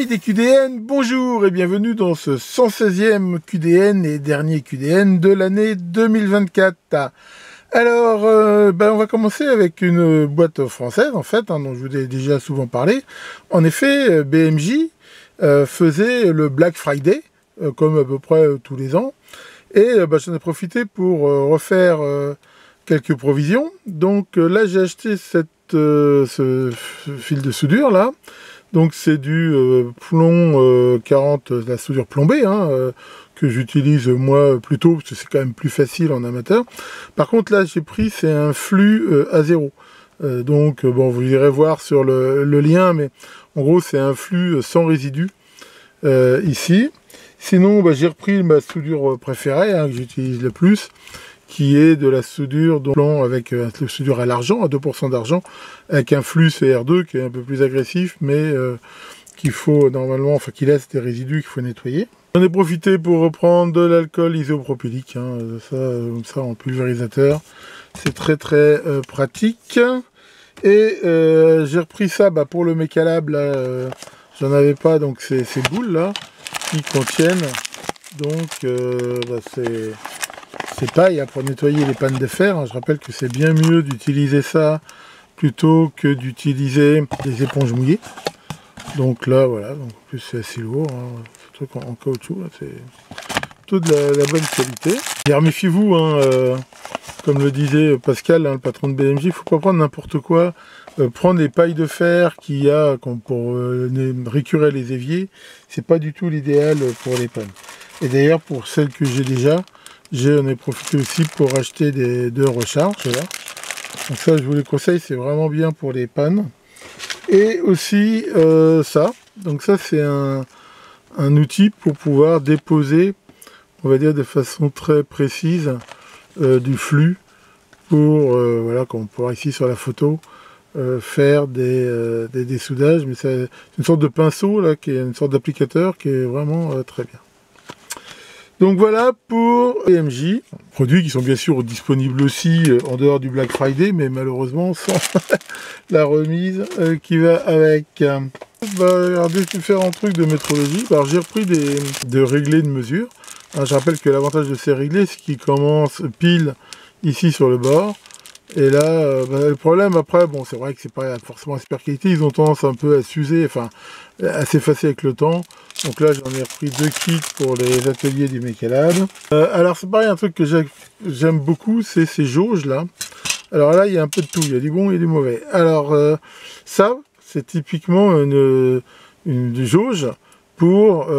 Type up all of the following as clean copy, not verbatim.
Amis des QDN, bonjour et bienvenue dans ce 116e QDN et dernier QDN de l'année 2024. Alors, on va commencer avec une boîte française en fait, dont je vous ai déjà souvent parlé. En effet, BMJ faisait le Black Friday, comme à peu près tous les ans. Et j'en ai profité pour refaire quelques provisions. Donc là, j'ai acheté ce fil de soudure là. Donc c'est du plomb 40, la soudure plombée, que j'utilise moi plutôt, parce que c'est quand même plus facile en amateur. Par contre là, j'ai pris, c'est un flux A0. Vous irez voir sur le lien, mais en gros c'est un flux sans résidus ici. Sinon, j'ai repris ma soudure préférée, que j'utilise le plus, qui est de la soudure de plomb avec la soudure à l'argent, à 2% d'argent, avec un flux CR2 qui est un peu plus agressif, mais qu'il faut normalement, qui laisse des résidus qu'il faut nettoyer. J'en ai profité pour reprendre de l'alcool isopropylique, ça en pulvérisateur. C'est très pratique. Et j'ai repris ça pour le Mecalab, là, j'en avais pas, donc ces boules là, qui contiennent, donc c'est paille pour nettoyer les pannes de fer. Je rappelle que c'est bien mieux d'utiliser ça plutôt que d'utiliser des éponges mouillées. Donc là, voilà, donc en plus c'est assez lourd, ce truc en caoutchouc, c'est plutôt de la bonne qualité. Et méfiez-vous, comme le disait Pascal, le patron de BMJ, il ne faut pas prendre n'importe quoi. Prendre les pailles de fer qu'il y a pour récurer les éviers, c'est pas du tout l'idéal pour les pannes. Et d'ailleurs, pour celles que j'ai déjà, j'en ai profité aussi pour acheter deux recharges. Là. Donc ça, je vous les conseille, c'est vraiment bien pour les pannes. Et aussi ça. Donc ça, c'est un outil pour pouvoir déposer, on va dire de façon très précise, du flux pour, comme on peut voir ici sur la photo, faire des dessoudages. Mais c'est une sorte de pinceau, là, qui est une sorte d'applicateur qui est vraiment très bien. Donc voilà pour BMJ, produits qui sont bien sûr disponibles aussi en dehors du Black Friday, mais malheureusement sans la remise qui va avec. Des différents trucs de métrologie. Alors j'ai repris de réglés de mesure. Je rappelle que l'avantage de ces réglés, c'est qu'ils commencent pile ici sur le bord. Et là, le problème après, c'est vrai que c'est pas forcément super qualité, ils ont tendance un peu à s'user, à s'effacer avec le temps. Donc là, j'en ai repris 2 kits pour les ateliers du Mecalab. Alors c'est pareil, un truc que j'aime beaucoup, c'est ces jauges là. Alors là, il y a un peu de tout, il y a du bon et du mauvais. Alors ça, c'est typiquement une jauge pour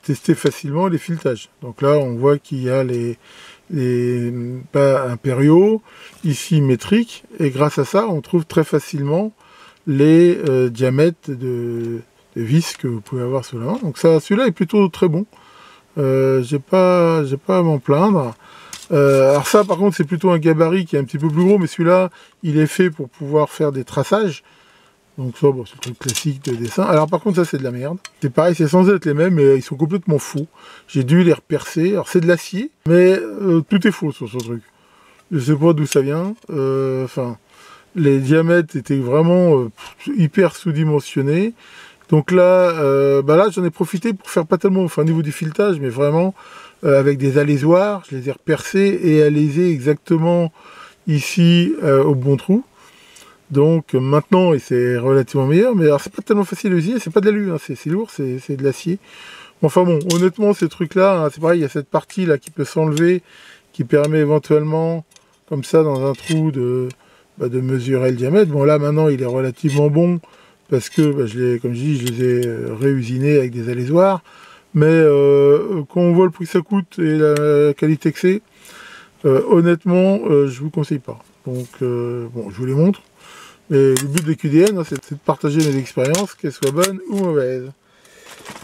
tester facilement les filetages. Donc là, on voit qu'il y a les pas impériaux, ici métriques, et grâce à ça, on trouve très facilement les diamètres de vis que vous pouvez avoir sous la main. Donc ça, celui-là est plutôt très bon. J'ai pas à m'en plaindre. Alors ça, par contre, c'est plutôt un gabarit qui est un petit peu plus gros, mais celui-là, il est fait pour pouvoir faire des traçages. Donc ça, c'est le truc classique de dessin. Alors par contre, ça, c'est de la merde. C'est pareil, c'est censé être les mêmes, mais ils sont complètement faux. J'ai dû les repercer. Alors c'est de l'acier, mais tout est faux sur ce truc. Je sais pas d'où ça vient. Les diamètres étaient vraiment hyper sous-dimensionnés. Donc là, là j'en ai profité pour faire pas tellement au niveau du filetage, mais vraiment avec des alésoirs. Je les ai repercés et alésés exactement ici au bon trou. Donc maintenant, et c'est relativement meilleur, mais alors c'est pas tellement facile à usiner, c'est pas de l'alu, c'est lourd, c'est de l'acier. Enfin bon, honnêtement, ces trucs-là, c'est pareil, il y a cette partie-là qui peut s'enlever, qui permet éventuellement, comme ça, dans un trou, de mesurer le diamètre. Bon là, maintenant, il est relativement bon, parce que, comme je dis, je les ai réusinés avec des alésoirs, mais quand on voit le prix que ça coûte et la qualité que c'est, honnêtement, je vous conseille pas. Donc, je vous les montre. Mais le but des QDN, c'est de partager mes expériences, qu'elles soient bonnes ou mauvaises.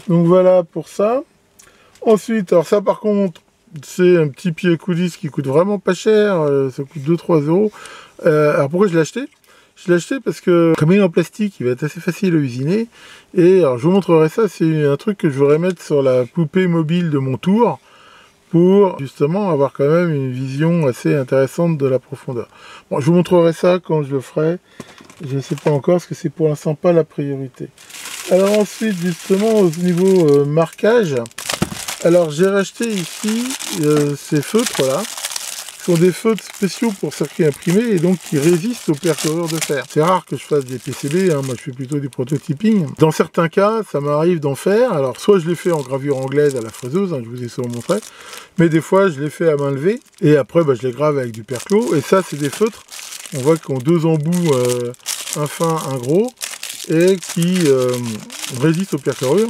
Donc voilà pour ça. Ensuite, alors ça par contre, c'est un petit pied coulisse qui coûte vraiment pas cher, ça coûte 2-3 euros. Alors pourquoi je l'ai acheté? Je l'ai acheté parce que, comme il est en plastique, il va être assez facile à usiner. Et alors je vous montrerai ça, c'est un truc que je voudrais mettre sur la poupée mobile de mon tour, pour justement avoir quand même une vision assez intéressante de la profondeur. Bon, je vous montrerai ça quand je le ferai. Je ne sais pas encore, parce que c'est pour l'instant pas la priorité. Alors ensuite, justement, au niveau marquage, alors j'ai racheté ici ces feutres là. Ce sont des feutres spéciaux pour circuit imprimé et donc qui résistent aux perforeurs de fer. C'est rare que je fasse des PCB, hein, moi je fais plutôt du prototyping. Dans certains cas, ça m'arrive d'en faire. Alors soit je les fais en gravure anglaise à la fraiseuse, hein, je vous ai souvent montré, mais des fois je les fais à main levée et après je les grave avec du perclos. Et ça c'est des feutres, on voit qu'ils ont deux embouts, un fin, un gros, et qui résistent aux perforures.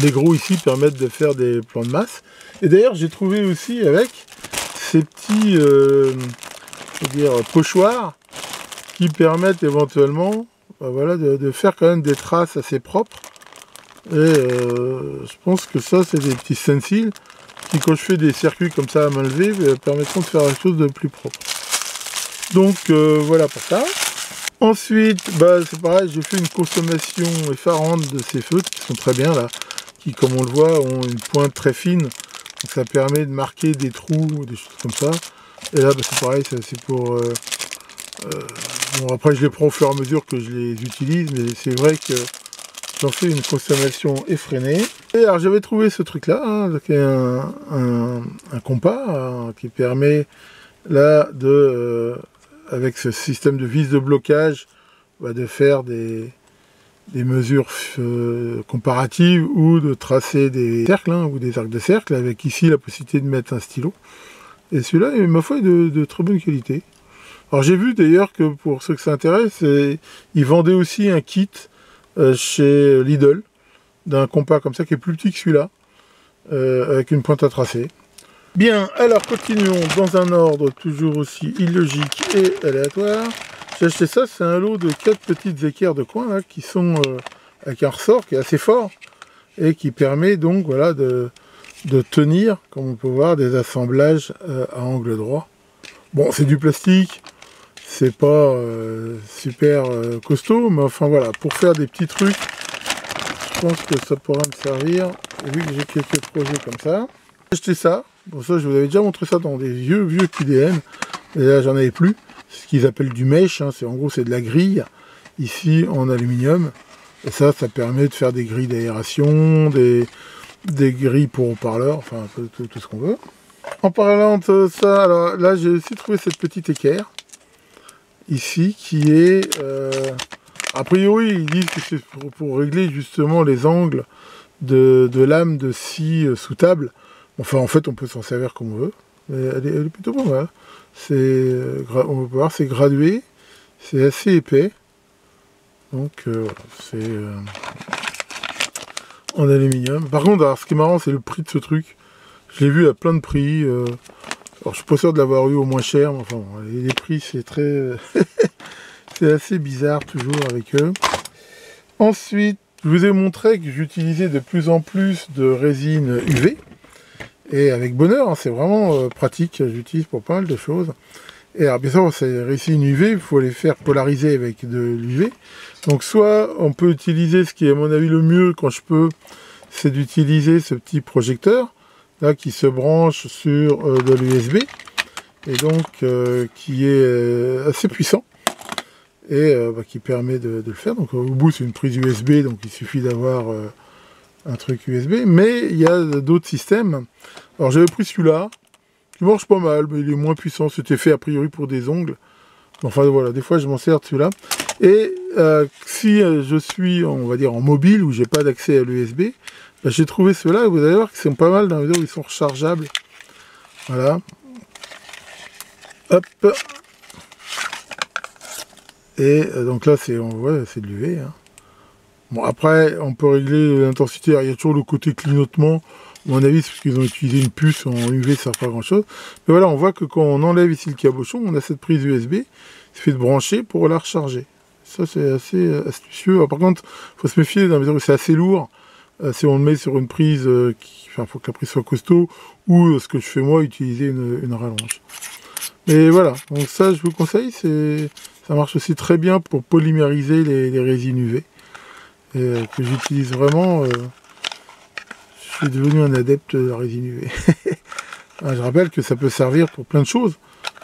Les gros ici permettent de faire des plans de masse. Et d'ailleurs j'ai trouvé aussi avec ces petits pochoirs qui permettent éventuellement voilà, de faire quand même des traces assez propres. Et je pense que ça c'est des petits stencils qui, quand je fais des circuits comme ça à main levée, permettront de faire quelque chose de plus propre. Donc voilà pour ça. Ensuite, c'est pareil, j'ai fait une consommation effarante de ces feutres qui sont très bien là, qui comme on le voit ont une pointe très fine. Donc ça permet de marquer des trous, des choses comme ça. Et là, c'est pareil, c'est pour... bon, après, je les prends au fur et à mesure que je les utilise, mais c'est vrai que j'en fais une consommation effrénée. Et alors, j'avais trouvé ce truc-là, hein, qui est un compas, hein, qui permet, là, avec ce système de vis de blocage, de faire des mesures comparatives ou de tracer des cercles ou des arcs de cercle, avec ici la possibilité de mettre un stylo. Et celui-là, ma foi, est de très bonne qualité. Alors j'ai vu d'ailleurs que pour ceux que ça intéresse, ils vendaient aussi un kit chez Lidl d'un compas comme ça qui est plus petit que celui-là, avec une pointe à tracer. Bien, alors continuons dans un ordre toujours aussi illogique et aléatoire. J'ai acheté ça, c'est un lot de 4 petites équerres de coin là, qui sont avec un ressort qui est assez fort et qui permet donc voilà, de tenir, comme on peut voir, des assemblages à angle droit. Bon, c'est du plastique, c'est pas super costaud, mais enfin voilà, pour faire des petits trucs, je pense que ça pourra me servir, vu que j'ai quelques projets comme ça. J'ai acheté ça, bon ça je vous avais déjà montré ça dans des vieux QDM, et là j'en avais plus. Ce qu'ils appellent du mesh, hein, en gros c'est de la grille, ici en aluminium, et ça permet de faire des grilles d'aération, des grilles pour haut-parleurs, enfin un peu tout ce qu'on veut. En parlant de ça, alors là j'ai aussi trouvé cette petite équerre, ici, qui est, a priori ils disent que c'est pour régler justement les angles de lames de scie sous table. Enfin en fait on peut s'en servir comme on veut, mais elle est plutôt pas mal. On peut voir, c'est gradué, c'est assez épais, donc c'est en aluminium. Par contre, alors, ce qui est marrant, c'est le prix de ce truc. Je l'ai vu à plein de prix. Alors, je suis pas sûr de l'avoir eu au moins cher, mais enfin, les prix, c'est très... c'est assez bizarre, toujours, avec eux. Ensuite, je vous ai montré que j'utilisais de plus en plus de résine UV. Et avec bonheur, hein, c'est vraiment pratique, j'utilise pour pas mal de choses. Et alors bien sûr, ces résines UV, il faut les faire polariser avec de l'UV. Donc soit on peut utiliser, ce qui est à mon avis le mieux quand je peux, c'est d'utiliser ce petit projecteur, là qui se branche sur de l'USB, et donc qui est assez puissant, et qui permet de le faire. Donc au bout c'est une prise USB, donc il suffit d'avoir... un truc USB, mais il y a d'autres systèmes. Alors j'avais pris celui-là, qui marche pas mal, mais il est moins puissant, c'était fait a priori pour des ongles. Enfin voilà, des fois je m'en sers de celui-là. Et si je suis, on va dire, en mobile, où j'ai pas d'accès à l'USB, j'ai trouvé ceux-là, et vous allez voir qu'ils sont pas mal dans la mesure où ils sont rechargeables. Voilà. Hop. Et donc là, c'est de l'UV, hein. Bon, après, on peut régler l'intensité. Il y a toujours le côté clignotement. À mon avis, c'est parce qu'ils ont utilisé une puce en UV, ça ne sert pas grand-chose. Mais voilà, on voit que quand on enlève ici le cabochon, on a cette prise USB. Il suffit de brancher pour la recharger. Ça, c'est assez astucieux. Alors, par contre, il faut se méfier dans la mesure où c'est assez lourd. Si on le met sur une prise, il faut que la prise soit costaud. Ou, ce que je fais moi, utiliser une rallonge. Mais voilà, donc ça, je vous conseille. Ça marche aussi très bien pour polymériser les résines UV. Et que j'utilise vraiment, je suis devenu un adepte de la résine UV. Je rappelle que ça peut servir pour plein de choses.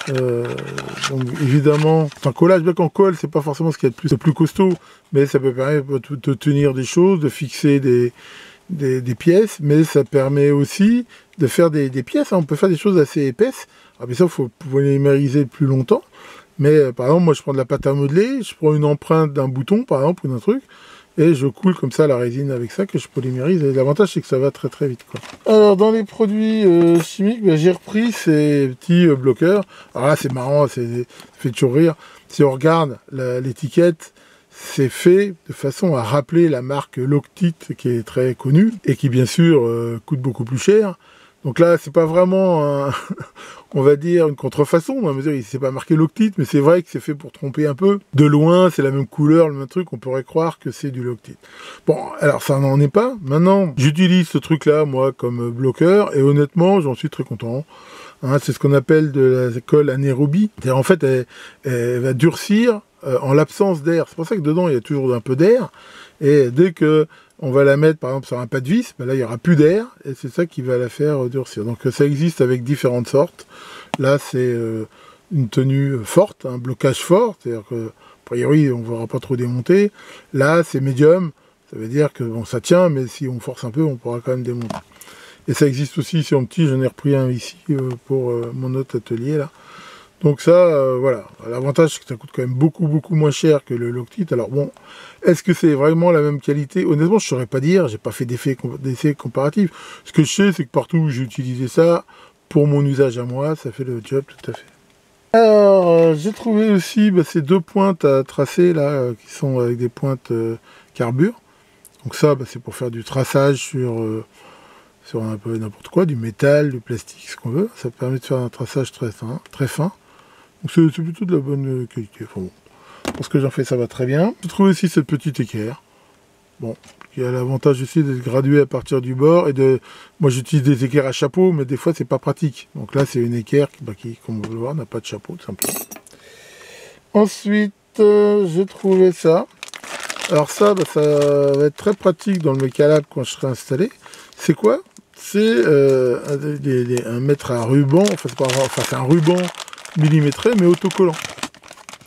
Donc évidemment, un collage, bien qu'en colle, c'est pas forcément ce qu'il y a de plus costaud, mais ça peut permettre de tenir des choses, de fixer des pièces, mais ça permet aussi de faire des pièces, hein. On peut faire des choses assez épaisses. Alors bien sûr, il faut polymériser plus longtemps, mais par exemple, moi je prends de la pâte à modeler, je prends une empreinte d'un bouton, par exemple, ou d'un truc, et je coule comme ça la résine avec ça, que je polymérise, et l'avantage c'est que ça va très très vite, quoi. Alors dans les produits chimiques, j'ai repris ces petits bloqueurs. Alors là c'est marrant, ça fait toujours rire. Si on regarde l'étiquette, c'est fait de façon à rappeler la marque Loctite qui est très connue, et qui bien sûr coûte beaucoup plus cher. Donc là, c'est pas vraiment, on va dire, une contrefaçon, dans la mesure où il s'est pas marqué Loctite, mais c'est vrai que c'est fait pour tromper un peu. De loin, c'est la même couleur, le même truc, on pourrait croire que c'est du Loctite. Bon, alors ça n'en est pas. Maintenant, j'utilise ce truc-là, moi, comme bloqueur, et honnêtement, j'en suis très content. Hein, c'est ce qu'on appelle de la colle anaérobie. En fait, elle va durcir en l'absence d'air. C'est pour ça que dedans, il y a toujours un peu d'air, et dès que on va la mettre par exemple sur un pas de vis, ben là il n'y aura plus d'air et c'est ça qui va la faire durcir. Donc ça existe avec différentes sortes. Là c'est une tenue forte, un blocage fort, c'est-à-dire que a priori on ne verra pas trop démonter. Là c'est médium, ça veut dire que bon, ça tient, mais si on force un peu on pourra quand même démonter. Et ça existe aussi sur un petit, j'en ai repris un ici pour mon autre atelier là. Donc ça, voilà, l'avantage c'est que ça coûte quand même beaucoup moins cher que le Loctite. Alors bon, est-ce que c'est vraiment la même qualité? Honnêtement, je ne saurais pas dire, j'ai pas fait d'essai comparatif. Ce que je sais, c'est que partout où j'ai utilisé ça, pour mon usage à moi, ça fait le job tout à fait. Alors, j'ai trouvé aussi ces deux pointes à tracer là, qui sont avec des pointes carbure. Donc ça, c'est pour faire du traçage sur un peu n'importe quoi, du métal, du plastique, ce qu'on veut. Ça permet de faire un traçage très fin. Donc c'est plutôt de la bonne qualité. Enfin bon, pour ce que j'en fais, ça va très bien. J'ai trouvé aussi cette petite équerre. Bon, qui a l'avantage aussi d'être gradué à partir du bord. Moi j'utilise des équerres à chapeau, mais des fois c'est pas pratique. Donc là c'est une équerre qui, comme on peut le voir, n'a pas de chapeau tout simplement. Ensuite, j'ai trouvé ça. Alors ça, ça va être très pratique dans le mécalab quand je serai installé. C'est quoi? C'est un mètre à ruban, c'est un ruban millimétré mais autocollant.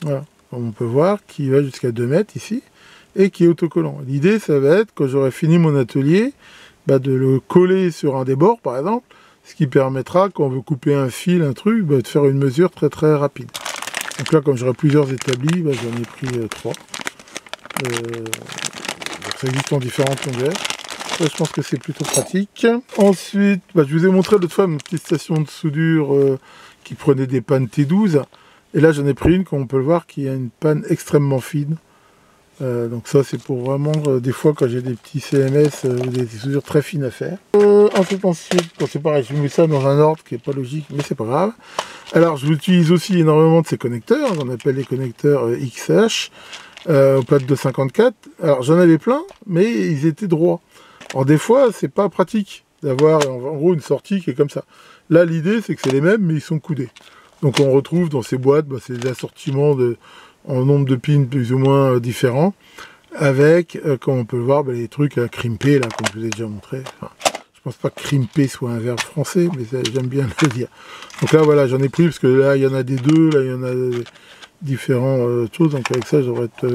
Voilà, comme on peut voir, qui va jusqu'à 2 mètres ici, et qui est autocollant. L'idée, ça va être, quand j'aurai fini mon atelier, de le coller sur un des bords, par exemple, ce qui permettra, quand on veut couper un fil, un truc, de faire une mesure très très rapide. Donc là, comme j'aurai plusieurs établis, j'en ai pris 3. Ça existe en différentes longueurs. Là, je pense que c'est plutôt pratique. Ensuite, je vous ai montré l'autre fois une petite station de soudure qui prenait des pannes T12. Et là, j'en ai pris une, comme on peut le voir, qui a une panne extrêmement fine. Donc ça, c'est pour vraiment, des fois, quand j'ai des petits CMS, des soudures très fines à faire. Ensuite, c'est pareil, je mets ça dans un ordre qui n'est pas logique, mais c'est pas grave. Alors, je utilise aussi énormément de ces connecteurs, on appelle les connecteurs XH, aux plates de 54. Alors, j'en avais plein, mais ils étaient droits. Alors des fois, c'est pas pratique d'avoir en gros une sortie qui est comme ça. Là, l'idée, c'est que c'est les mêmes, mais ils sont coudés. Donc on retrouve dans ces boîtes, c'est des assortiments en nombre de pins plus ou moins différents, avec, comme on peut le voir, les trucs à crimper, là, comme je vous ai déjà montré. Enfin, je pense pas que crimper soit un verbe français, mais j'aime bien le dire. Donc là, voilà, j'en ai pris, parce que là, il y en a des deux, là, il y en a différentes choses, donc avec ça, j'aurais été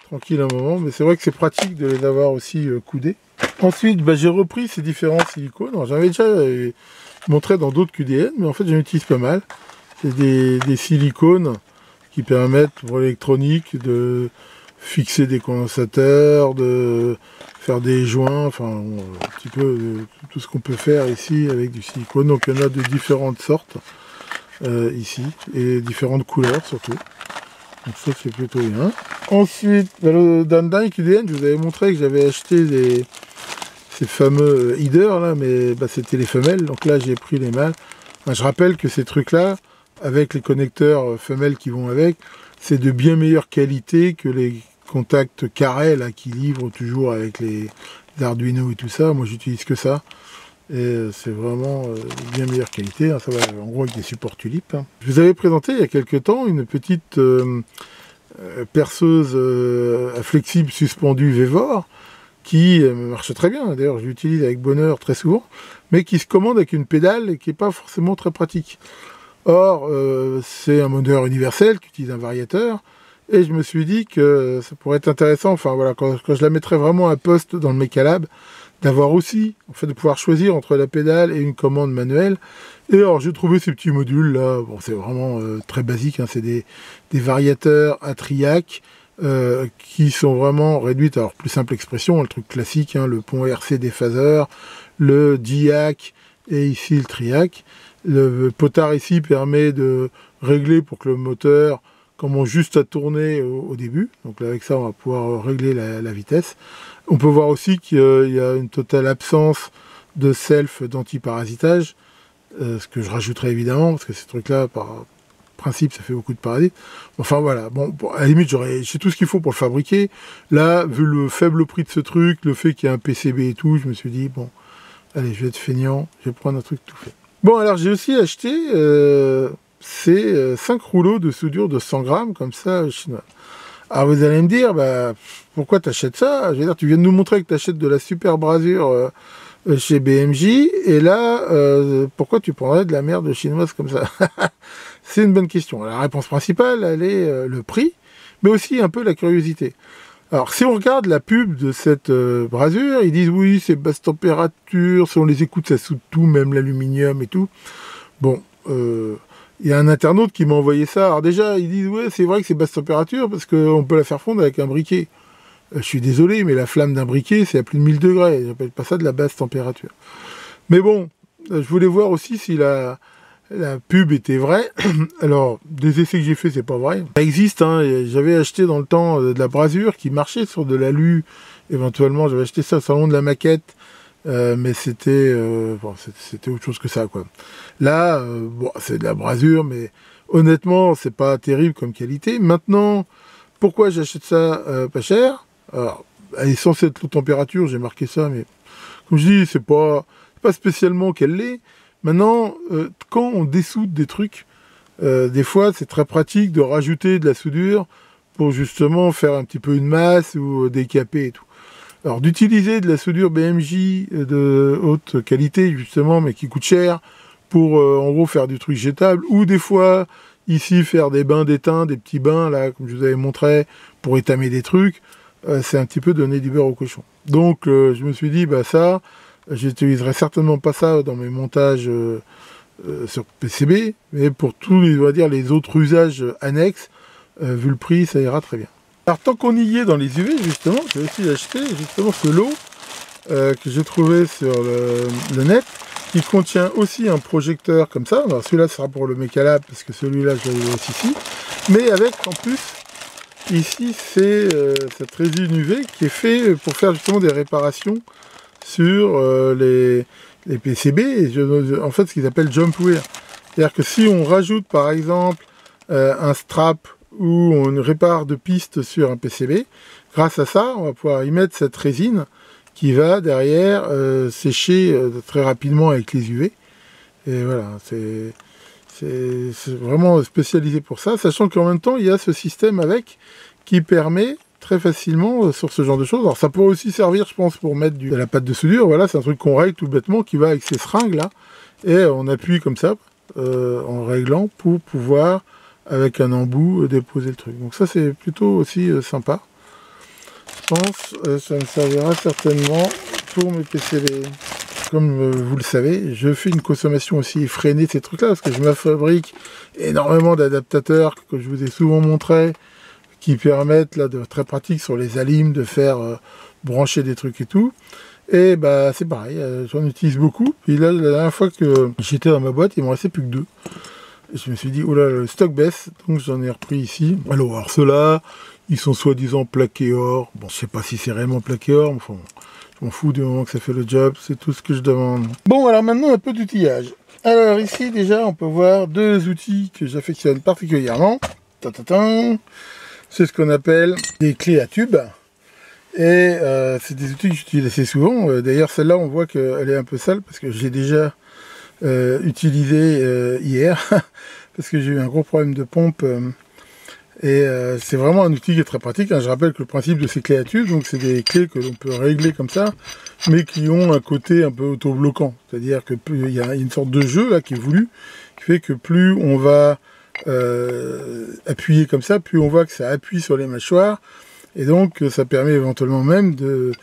tranquille un moment. Mais c'est vrai que c'est pratique de les avoir aussi coudés. Ensuite, j'ai repris ces différents silicones. J'avais déjà montré dans d'autres QDN, mais en fait, j'en utilise pas mal. C'est des silicones qui permettent pour l'électronique de fixer des condensateurs, de faire des joints, enfin, un petit peu tout ce qu'on peut faire ici avec du silicone. Donc, il y en a de différentes sortes ici, et différentes couleurs surtout. Donc ça, c'est plutôt bien. Ensuite, dans le dernier QDN, je vous avais montré que j'avais acheté ces fameux headers là, mais c'était les femelles, donc là j'ai pris les mâles. Je rappelle que ces trucs là, avec les connecteurs femelles qui vont avec, c'est de bien meilleure qualité que les contacts carrés là qui livrent toujours avec les Arduino et tout ça. Moi j'utilise que ça, et c'est vraiment bien meilleure qualité. Ça va en gros avec des supports tulipes. Je vous avais présenté il y a quelques temps une petite perceuse à flexible suspendue Vevor, qui marche très bien, d'ailleurs je l'utilise avec bonheur très souvent, mais qui se commande avec une pédale et qui n'est pas forcément très pratique. Or, c'est un moteur universel qui utilise un variateur, et je me suis dit que ça pourrait être intéressant, enfin voilà, quand je la mettrais vraiment à poste dans le Mechalab, d'avoir aussi, en fait, de pouvoir choisir entre la pédale et une commande manuelle. Et alors, j'ai trouvé ces petits modules là, bon, c'est vraiment très basique, hein, c'est des variateurs à triac, qui sont vraiment réduits, alors plus simple expression, le truc classique, hein, le pont RC déphaseur, le diac et ici le triac. Le potard ici permet de régler pour que le moteur commence juste à tourner au début. Donc là, avec ça, on va pouvoir régler la vitesse. On peut voir aussi qu'il y a une totale absence de self d'anti-parasitage, ce que je rajouterai évidemment, parce que ces trucs-là, par principe, ça fait beaucoup de parasites. Enfin voilà, bon, à la limite, j'ai tout ce qu'il faut pour le fabriquer. Là, vu le faible prix de ce truc, le fait qu'il y ait un PCB et tout, je me suis dit, bon, allez, je vais être feignant, je vais prendre un truc tout fait. Bon, alors j'ai aussi acheté ces 5 rouleaux de soudure de 100 grammes, comme ça, chinois. Alors vous allez me dire, bah, pourquoi tu achètes ça? Je veux dire, tu viens de nous montrer que tu achètes de la super brasure chez BMJ, et là, pourquoi tu prendrais de la merde chinoise comme ça? C'est une bonne question. La réponse principale, elle est le prix, mais aussi un peu la curiosité. Alors, si on regarde la pub de cette brasure, ils disent oui, c'est basse température, si on les écoute, ça soude tout, même l'aluminium et tout. Bon, il y a un internaute qui m'a envoyé ça. Alors déjà, ils disent ouais, c'est vrai que c'est basse température parce qu'on peut la faire fondre avec un briquet. Je suis désolé, mais la flamme d'un briquet, c'est à plus de 1000 degrés. J'appelle pas ça de la basse température. Mais bon, je voulais voir aussi si la pub était vraie. Alors, des essais que j'ai fait, c'est pas vrai. Ça existe, hein. J'avais acheté dans le temps de la brasure qui marchait sur de l'alu. Éventuellement, j'avais acheté ça au salon de la maquette. Mais c'était bon, c'était autre chose que ça, quoi. Là, bon, c'est de la brasure, mais honnêtement, c'est pas terrible comme qualité. Maintenant, pourquoi j'achète ça pas cher? Alors, elle est censée être haute température, j'ai marqué ça, mais comme je dis, c'est pas spécialement qu'elle l'est. Maintenant, quand on dessoude des trucs, des fois, c'est très pratique de rajouter de la soudure pour justement faire un petit peu une masse ou décaper et tout. Alors, d'utiliser de la soudure BMJ de haute qualité, justement, mais qui coûte cher, pour, en gros, faire du truc jetable, ou des fois, ici, faire des bains d'étain, des petits bains, là, comme je vous avais montré, pour étamer des trucs, c'est un petit peu donner du beurre au cochon. Donc, je me suis dit, bah ça, j'utiliserai certainement pas ça dans mes montages sur PCB, mais pour tous les, on va dire, les autres usages annexes, vu le prix, ça ira très bien. Alors tant qu'on y est dans les UV, justement, j'ai aussi acheté justement ce lot que j'ai trouvé sur le net, qui contient aussi un projecteur comme ça. Alors celui-là sera pour le Mechalab, parce que celui-là je l'ai ici, mais avec en plus ici c'est cette résine UV qui est fait pour faire justement des réparations sur les PCB, et en fait ce qu'ils appellent jumpware. C'est-à-dire que si on rajoute par exemple un strap où on répare de pistes sur un PCB, grâce à ça, on va pouvoir y mettre cette résine qui va derrière sécher très rapidement avec les UV. Et voilà, c'est vraiment spécialisé pour ça, sachant qu'en même temps, il y a ce système avec qui permet très facilement sur ce genre de choses. Alors ça pourrait aussi servir, je pense, pour mettre de la pâte de soudure. Voilà, c'est un truc qu'on règle tout bêtement, qui va avec ces seringues là, et on appuie comme ça, en réglant, pour pouvoir avec un embout déposer le truc. Donc ça c'est plutôt aussi sympa. Je pense ça me servira certainement pour mes PCB. Comme vous le savez, je fais une consommation aussi effrénée de ces trucs là, parce que je me fabrique énormément d'adaptateurs que je vous ai souvent montré, qui permettent là de très pratique sur les alimes de faire brancher des trucs et tout. Et bah c'est pareil, j'en utilise beaucoup. Puis là, la dernière fois que j'étais dans ma boîte, il m'en restait plus que 2. Je me suis dit, oh là, le stock baisse, donc j'en ai repris ici. Alors ceux-là, ils sont soi-disant plaqués or. Bon, je sais pas si c'est réellement plaqué or, mais enfin, je m'en fous du moment que ça fait le job, c'est tout ce que je demande. Bon, alors maintenant, un peu d'outillage. Alors ici, déjà, on peut voir 2 outils que j'affectionne particulièrement. C'est ce qu'on appelle des clés à tubes. Et c'est des outils que j'utilise assez souvent. D'ailleurs, celle-là, on voit qu'elle est un peu sale, parce que j'ai déjà utilisé hier parce que j'ai eu un gros problème de pompe Et c'est vraiment un outil qui est très pratique, hein. Je rappelle que le principe de ces clés à tubes, donc c'est des clés que l'on peut régler comme ça, mais qui ont un côté un peu autobloquant. C'est-à-dire que il y a une sorte de jeu là qui est voulu, qui fait que plus on va appuyer comme ça, plus on voit que ça appuie sur les mâchoires, et donc ça permet éventuellement même de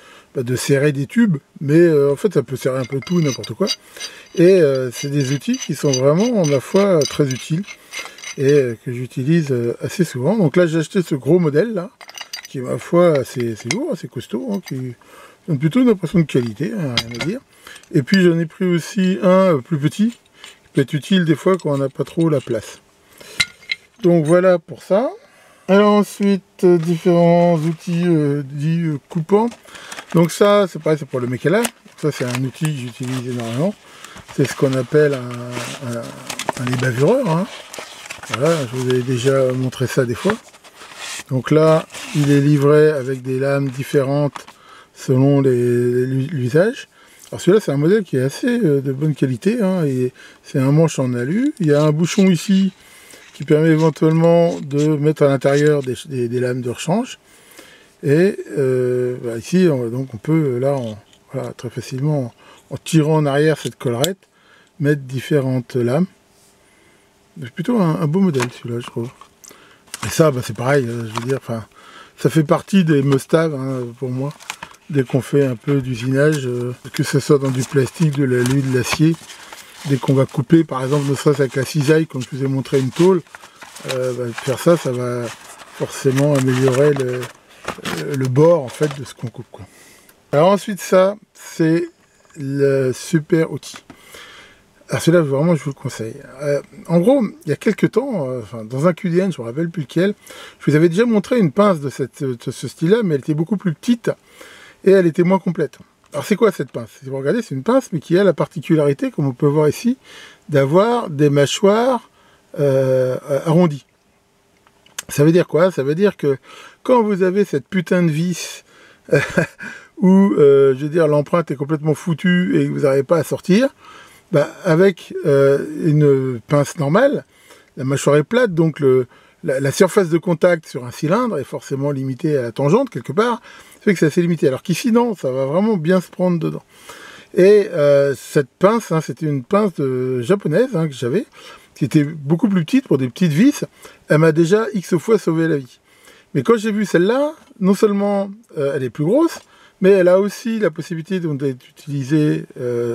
serrer des tubes, mais en fait ça peut serrer un peu tout, n'importe quoi. Et c'est des outils qui sont vraiment, ma foi, très utiles, et que j'utilise assez souvent. Donc là j'ai acheté ce gros modèle là, qui est ma foi assez lourd, assez costaud, hein, qui donne plutôt une impression de qualité, hein, rien à dire. Et puis j'en ai pris aussi un plus petit, qui peut être utile des fois quand on n'a pas trop la place. Donc voilà pour ça. Alors ensuite, différents outils dits coupants. Donc ça, c'est pareil, c'est pour le mécala. Ça, c'est un outil que j'utilise énormément. C'est ce qu'on appelle un ébavureur, hein. Voilà, je vous avais déjà montré ça des fois. Donc là, il est livré avec des lames différentes selon l'usage. Alors celui-là, c'est un modèle qui est assez de bonne qualité, hein, et c'est un manche en alu. Il y a un bouchon ici qui permet éventuellement de mettre à l'intérieur des lames de rechange. Et ici, donc on peut, là, voilà, très facilement, en tirant en arrière cette collerette, mettre différentes lames. C'est plutôt un beau modèle celui-là, je trouve. Et ça, c'est pareil, je veux dire, ça fait partie des must-have, hein, pour moi. Dès qu'on fait un peu d'usinage, que ce soit dans du plastique, de l'alu, de l'acier, dès qu'on va couper, par exemple, ne serait-ce avec la cisaille, comme je vous ai montré une tôle, faire ça, ça va forcément améliorer le bord, en fait, de ce qu'on coupe, quoi. Alors ensuite, ça, c'est le super outil. Alors celui-là, vraiment, je vous le conseille. En gros, il y a quelques temps, dans un QDN, je ne me rappelle plus lequel, je vous avais déjà montré une pince de ce style-là, mais elle était beaucoup plus petite, et elle était moins complète. Alors c'est quoi cette pince? Si vous regardez, c'est une pince, mais qui a la particularité, comme on peut voir ici, d'avoir des mâchoires arrondies. Ça veut dire quoi? Ça veut dire que quand vous avez cette putain de vis où, je veux dire, l'empreinte est complètement foutue et que vous n'arrivez pas à sortir, avec une pince normale, la mâchoire est plate, donc la surface de contact sur un cylindre est forcément limitée à la tangente quelque part, ça fait que c'est assez limité. Alors qu'ici non, ça va vraiment bien se prendre dedans. Et cette pince, hein, c'était une pince japonaise, hein, que j'avais, qui était beaucoup plus petite pour des petites vis. Elle m'a déjà X fois sauvé la vie. Mais quand j'ai vu celle-là, non seulement elle est plus grosse, mais elle a aussi la possibilité d'être utilisée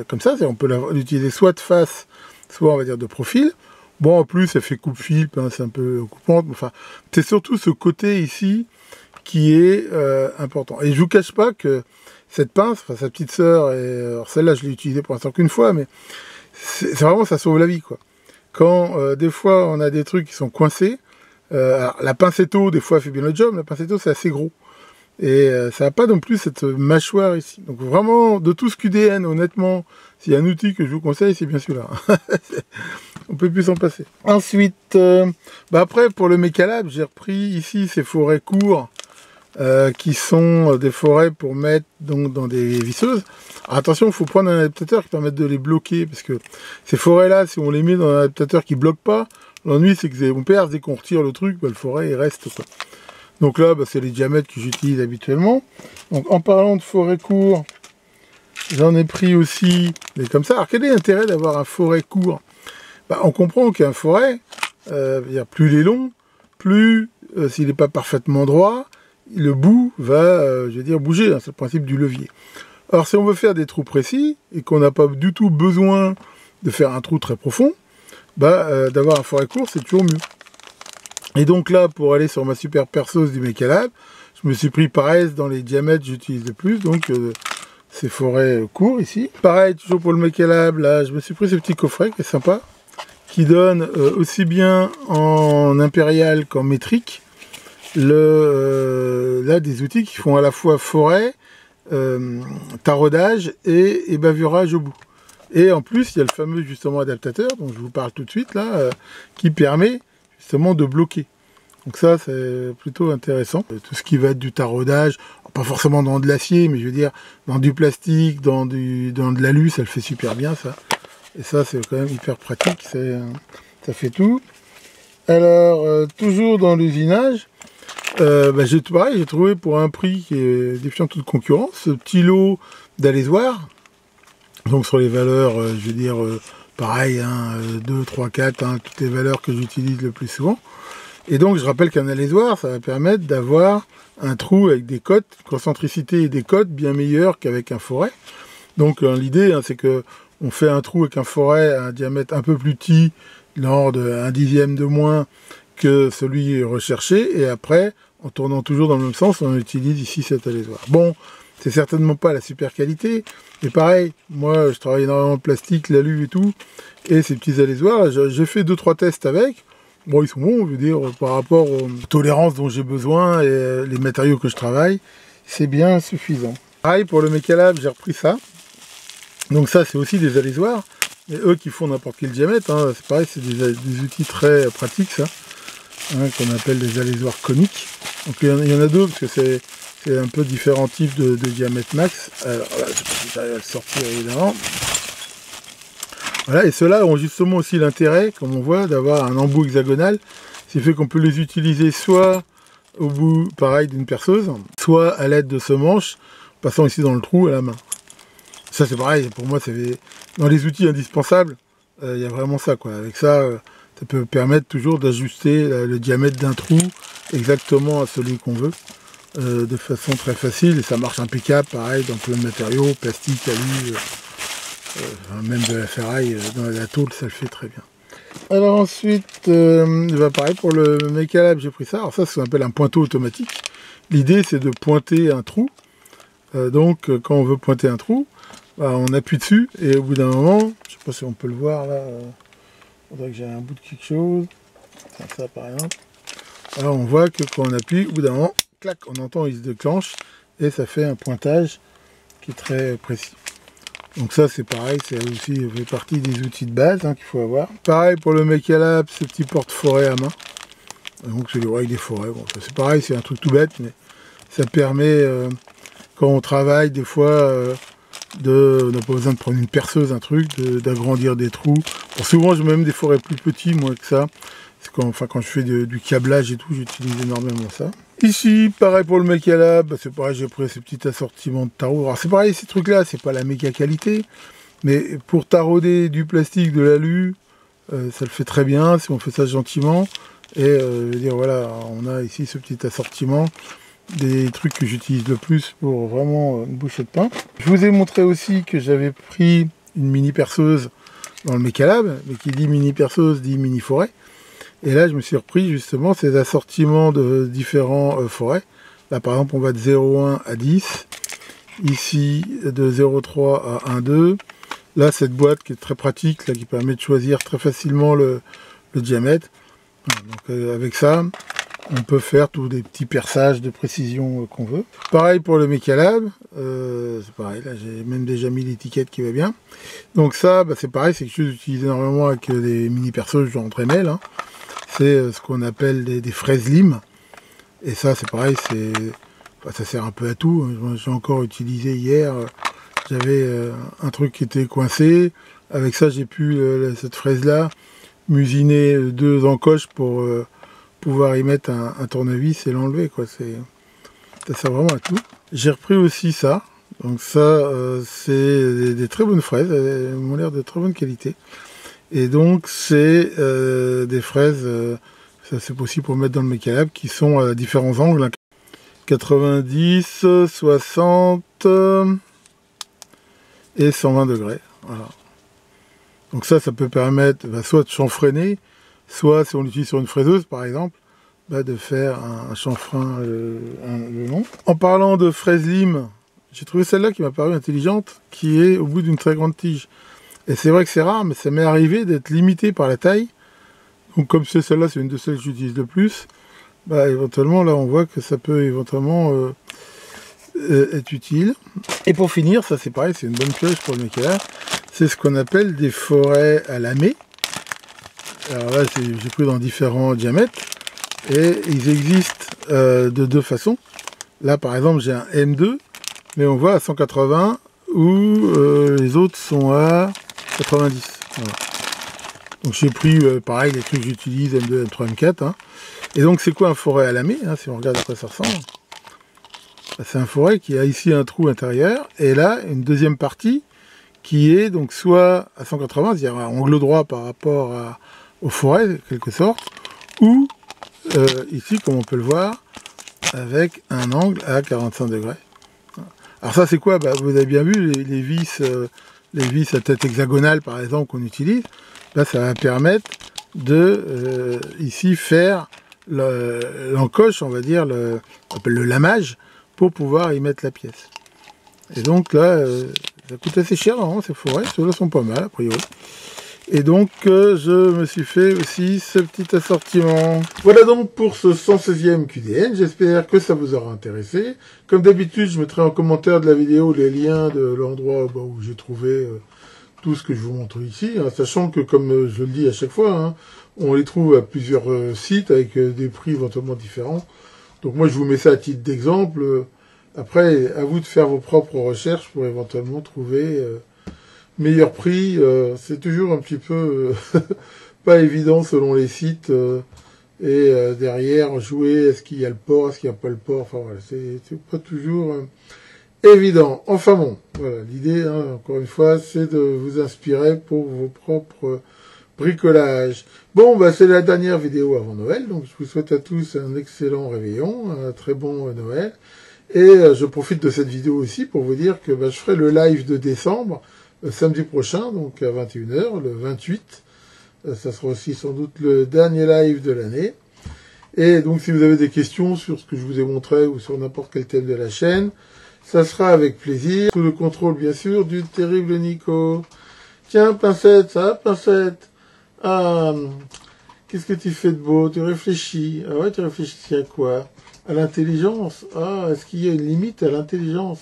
comme ça. On peut l'utiliser soit de face, soit on va dire de profil. Bon, en plus, elle fait coupe-fil, c'est un peu coupante. Enfin, c'est surtout ce côté ici qui est important. Et je vous cache pas que cette pince, sa petite sœur, alors celle-là, je l'ai utilisée pour l'instant qu'une fois, mais c'est vraiment, ça sauve la vie, quoi. Quand des fois, on a des trucs qui sont coincés, alors, la pincetto, des fois, elle fait bien le job, la pincetto, c'est assez gros. Et ça n'a pas non plus cette mâchoire ici. Donc vraiment, de tout ce QDN, honnêtement, s'il y a un outil que je vous conseille, c'est bien celui-là. On peut plus s'en passer. Ensuite, après, pour le Mechalab, j'ai repris ici ces forêts courts, qui sont des forêts pour mettre donc dans des visseuses. Alors, attention, il faut prendre un adaptateur qui permette de les bloquer, parce que ces forêts-là, si on les met dans un adaptateur qui ne bloque pas, l'ennui c'est que on perd, dès qu'on retire le truc, le forêt il reste, quoi. Donc là, c'est les diamètres que j'utilise habituellement. Donc en parlant de forêt court, j'en ai pris aussi des comme ça. Alors quel est l'intérêt d'avoir un forêt court? On comprend qu'un forêt, plus il est long, plus s'il n'est pas parfaitement droit, le bout va, bouger, hein, c'est le principe du levier. Alors si on veut faire des trous précis, et qu'on n'a pas du tout besoin de faire un trou très profond, d'avoir un forêt court, c'est toujours mieux. Et donc là, pour aller sur ma super perceuse du Mechalab, je me suis pris pareil dans les diamètres que j'utilise le plus, donc ces forêts courts ici. Pareil, toujours pour le Mechalab, là, je me suis pris ce petit coffret qui est sympa, qui donne aussi bien en impérial qu'en métrique, là, des outils qui font à la fois forêt, taraudage et bavurage au bout. Et en plus, il y a le fameux justement adaptateur, dont je vous parle tout de suite, là, qui permet justement de bloquer. Donc ça, c'est plutôt intéressant. Tout ce qui va être du taraudage, pas forcément dans de l'acier, mais je veux dire, dans du plastique, dans de l'alu, ça le fait super bien, ça. Et ça, c'est quand même hyper pratique, ça fait tout. Alors, toujours dans l'usinage, j'ai trouvé pour un prix qui est défiant toute concurrence, ce petit lot d'alésoirs. Donc sur les valeurs, je veux dire, pareil, hein, 2, 3, 4, hein, toutes les valeurs que j'utilise le plus souvent. Et donc je rappelle qu'un alésoir, ça va permettre d'avoir un trou avec des cotes, concentricité et des cotes bien meilleures qu'avec un forêt. Donc l'idée, hein, c'est que on fait un trou avec un forêt à un diamètre un peu plus petit, l'ordre de 1/10 de moins que celui recherché, et après, en tournant toujours dans le même sens, on utilise ici cet alésoir. Bon, c'est certainement pas la super qualité, mais pareil, moi je travaille énormément de plastique, l'alu et tout, et ces petits alésoirs, j'ai fait 2-3 tests avec. Bon, ils sont bons, je veux dire, par rapport aux tolérances dont j'ai besoin et les matériaux que je travaille, c'est bien suffisant. Pareil, pour le Mechalab, j'ai repris ça. Donc ça, c'est aussi des alésoirs, mais eux qui font n'importe quel diamètre, hein, c'est pareil, c'est des outils très pratiques, ça, hein, qu'on appelle des alésoirs coniques. Donc il y en a deux, parce que c'est un peu différents types de diamètre max. Alors là, je sais pas si j'arrive à le sortir, évidemment. Voilà, et ceux-là ont justement aussi l'intérêt, comme on voit, d'avoir un embout hexagonal, ce qui fait qu'on peut les utiliser soit au bout, pareil, d'une perceuse, soit à l'aide de ce manche, passant ici dans le trou à la main. Ça c'est pareil, pour moi, c'est dans les outils indispensables, il y a vraiment ça, quoi. Avec ça, ça peut permettre toujours d'ajuster le diamètre d'un trou exactement à celui qu'on veut, de façon très facile, et ça marche impeccable, pareil, dans plein de matériaux, plastique, alu, même de la ferraille, dans la tôle, ça le fait très bien. Alors ensuite, pareil pour le Mechalab, j'ai pris ça. Alors ça, c'est ce qu'on appelle un pointeau automatique. L'idée, c'est de pointer un trou. Donc, quand on veut pointer un trou, on appuie dessus, et au bout d'un moment, je sais pas si on peut le voir là, il faudrait que j'ai un bout de quelque chose, comme ça par exemple. Alors on voit que quand on appuie, au bout d'un moment, clac, on entend, il se déclenche, et ça fait un pointage qui est très précis. Donc ça c'est pareil, c'est aussi fait partie des outils de base, hein, qu'il faut avoir. Pareil pour le Mechalab, ce petit porte-forêt à main. Donc c'est le avec des forêts. Bon, c'est pareil, c'est un truc tout bête, mais ça permet, quand on travaille, des fois, on n'a pas besoin de prendre une perceuse, un truc, d'agrandir des trous. Bon, souvent je mets même des forêts plus petits, moins que ça. Quand je fais du câblage et tout, j'utilise énormément ça. Ici, pareil pour le Mechalab, c'est pareil, j'ai pris ces petits assortiments de tarot. Alors c'est pareil, ces trucs-là, c'est pas la méga qualité, mais pour tarauder du plastique, de l'alu, ça le fait très bien si on fait ça gentiment. Et je veux dire, voilà, on a ici ce petit assortiment, des trucs que j'utilise le plus pour vraiment une bouchée de pain. Je vous ai montré aussi que j'avais pris une mini perceuse dans le Mechalab, mais qui dit mini perceuse dit mini forêt. Et là, je me suis repris justement ces assortiments de différents forêts. Là, par exemple, on va de 0,1 à 10. Ici, de 0,3 à 1,2. Là, cette boîte qui est très pratique, là, qui permet de choisir très facilement le diamètre. Donc, avec ça, on peut faire tous des petits perçages de précision qu'on veut. Pareil pour le Mechalab. C'est pareil, là, j'ai même déjà mis l'étiquette qui va bien. Donc ça, c'est pareil, c'est quelque chose que j'utilise énormément avec des mini perceuses genre Dremel, hein. C'est ce qu'on appelle des fraises limes. Et ça, c'est pareil, ça sert un peu à tout. J'ai encore utilisé hier, j'avais un truc qui était coincé. Avec ça, j'ai pu, cette fraise-là, m'usiner 2 encoches pour pouvoir y mettre un tournevis et l'enlever, quoi. Ça sert vraiment à tout. J'ai repris aussi ça. Donc ça, c'est des très bonnes fraises. Elles m'ont l'air de très bonne qualité. Et donc c'est des fraises, ça c'est possible pour mettre dans le Mechalab, qui sont à différents angles, hein, 90, 60 et 120 degrés. Voilà. Donc ça peut permettre soit de chanfreiner, soit si on l'utilise sur une fraiseuse par exemple, de faire un chanfrein le long. En parlant de fraise lime, j'ai trouvé celle-là qui m'a paru intelligente, qui est au bout d'une très grande tige. Et c'est vrai que c'est rare, mais ça m'est arrivé d'être limité par la taille. Donc comme c'est celle-là, c'est une de celles que j'utilise le plus, éventuellement, là, on voit que ça peut éventuellement être utile. Et pour finir, ça c'est pareil, c'est une bonne pioche pour le Mechalab, c'est ce qu'on appelle des forêts à lamé. Alors là, j'ai pris dans différents diamètres, et ils existent de 2 façons. Là, par exemple, j'ai un M2, mais on voit à 180, où les autres sont à 90. Voilà. Donc j'ai pris, pareil, les trucs que j'utilise, M2, M3, M4. Hein. Et donc c'est quoi un forêt à lamé, hein, si on regarde à quoi ça ressemble. C'est un forêt qui a ici un trou intérieur, et là, une deuxième partie qui est donc soit à 180, c'est-à-dire à angle droit par rapport aux forêts, en quelque sorte, ou ici, comme on peut le voir, avec un angle à 45 degrés. Alors ça, c'est quoi? Bah, vous avez bien vu, les vis à tête hexagonale, par exemple, qu'on utilise. Là, ça va permettre de, ici, faire l'encoche, on va dire, on appelle le lamage, pour pouvoir y mettre la pièce. Et donc là, ça coûte assez cher, hein, ces forêts, ceux-là sont pas mal, a priori. Et donc, je me suis fait aussi ce petit assortiment. Voilà donc pour ce 116e QDN. J'espère que ça vous aura intéressé. Comme d'habitude, je mettrai en commentaire de la vidéo les liens de l'endroit où j'ai trouvé tout ce que je vous montre ici. Hein, sachant que, comme je le dis à chaque fois, hein, on les trouve à plusieurs sites avec des prix éventuellement différents. Donc moi, je vous mets ça à titre d'exemple. Après, à vous de faire vos propres recherches pour éventuellement trouver... meilleur prix, c'est toujours un petit peu pas évident selon les sites. Et derrière, jouer, est-ce qu'il y a le port, est-ce qu'il n'y a pas le port, enfin voilà, c'est pas toujours évident. Enfin bon, voilà, l'idée, hein, encore une fois, c'est de vous inspirer pour vos propres bricolages. Bon, bah c'est la dernière vidéo avant Noël, donc je vous souhaite à tous un excellent réveillon, un très bon Noël. Et je profite de cette vidéo aussi pour vous dire que bah, je ferai le live de décembre, samedi prochain, donc à 21h, le 28. Ça sera aussi sans doute le dernier live de l'année. Et donc si vous avez des questions sur ce que je vous ai montré ou sur n'importe quel thème de la chaîne, ça sera avec plaisir. Sous le contrôle, bien sûr, du terrible Nico. Tiens, Pincette, ça va, Pincette? Ah, qu'est-ce que tu fais de beau? Tu réfléchis. Ah ouais, tu réfléchis à quoi? À l'intelligence? Ah, est-ce qu'il y a une limite à l'intelligence?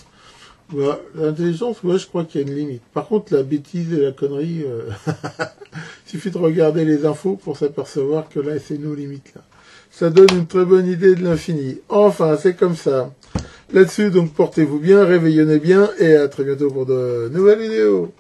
Bah, l'intelligence, ouais, je crois qu'il y a une limite. Par contre, la bêtise et la connerie, il suffit de regarder les infos pour s'apercevoir que là, c'est nos limites, là. Ça donne une très bonne idée de l'infini. Enfin, c'est comme ça. Là-dessus, donc, portez-vous bien, réveillonnez bien, et à très bientôt pour de nouvelles vidéos.